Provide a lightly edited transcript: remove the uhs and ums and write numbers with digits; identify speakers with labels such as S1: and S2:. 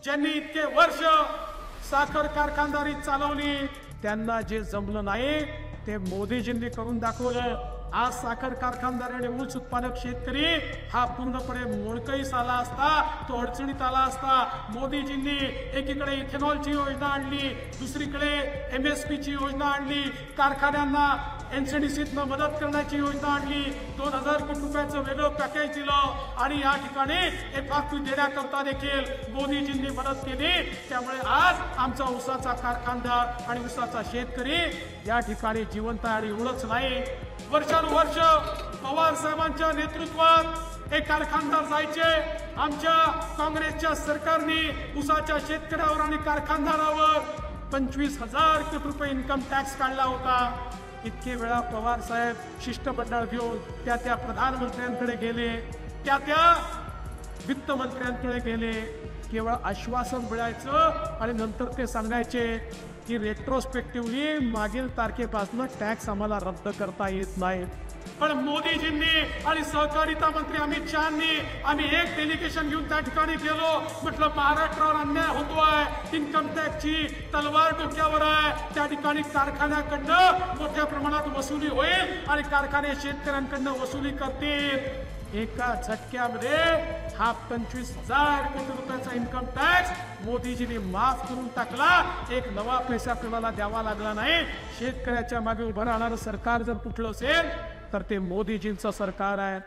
S1: ज्यांनी इतके वर्ष साखर कारखानदारी चालवली त्यांना जे जमलं नाही ते मोदीजींनी करून दाखवलं। आज साखर कारखानदार आणि ऊस उत्पादक शेतकरी हा पूर्णपणे मोडकळीस आला असता, तो अडचणीत आला असता। मोदीजींनी एकीकडे इथेनॉलची योजना आणली, दुसरीकडे MSP ची योजना आणली, कारखान्यांना NCDCतनं मदत करण्याची योजना आणली, 2000 कोटी रुपयाचं वेगळं पॅकेज दिलं आणि या ठिकाणी FRP देण्याकरता देखील मोदीजींनी मदत केली। त्यामुळे आज आमचा ऊसाचा कारखानदार आणि ऊसाचा शेतकरी या ठिकाणी जिवंत आहे। आणि एवढंच नाही, वर्षानुवर्ष पवार साहेबांच्या नेतृत्वात एक कारखानदार जायचे, आमच्या काँग्रेसच्या सरकारने ऊसाच्या शेतकऱ्यावर आणि कारखानदारावर 25,000 कोटी रुपये इन्कम टॅक्स काढला होता। इतके वेळा पवार साहेब शिष्टमंडळ घेऊन त्या प्रधानमंत्र्यांकडे गेले, त्या वित्तमंत्र्यांकडे गेले, केवळ आश्वासन मिळायचं आणि नंतर ते सांगायचे की रेट्रोस्पेक्टिव्हली मागील तारखेपासून टॅक्स आम्हाला रद्द करता येत नाही। पण मोदीजींनी आणि सहकारिता मंत्री अमित शहानी आम्ही एक डेलिगेशन घेऊन त्या ठिकाणी गेलो, म्हटलं महाराष्ट्रावर अन्याय होतोय, इन्कम टॅक्सची तलवार डोक्यावर आहे, त्या ठिकाणी कारखान्याकडनं मोठ्या प्रमाणात वसुली होईल आणि कारखाने शेतकऱ्यांकडनं वसुली करतील। एका झटक्यामध्ये हा 25,000 कोटी रुपयाचा इन्कम टॅक्स मोदीजींनी माफ करून टाकला। एक नवा पैसा कोणाला द्यावा लागला नाही। शेतकऱ्याच्या मागे उभं राहणारं सरकार जर कुठलं असेल तर ते मोदीजींचं सरकार आहे।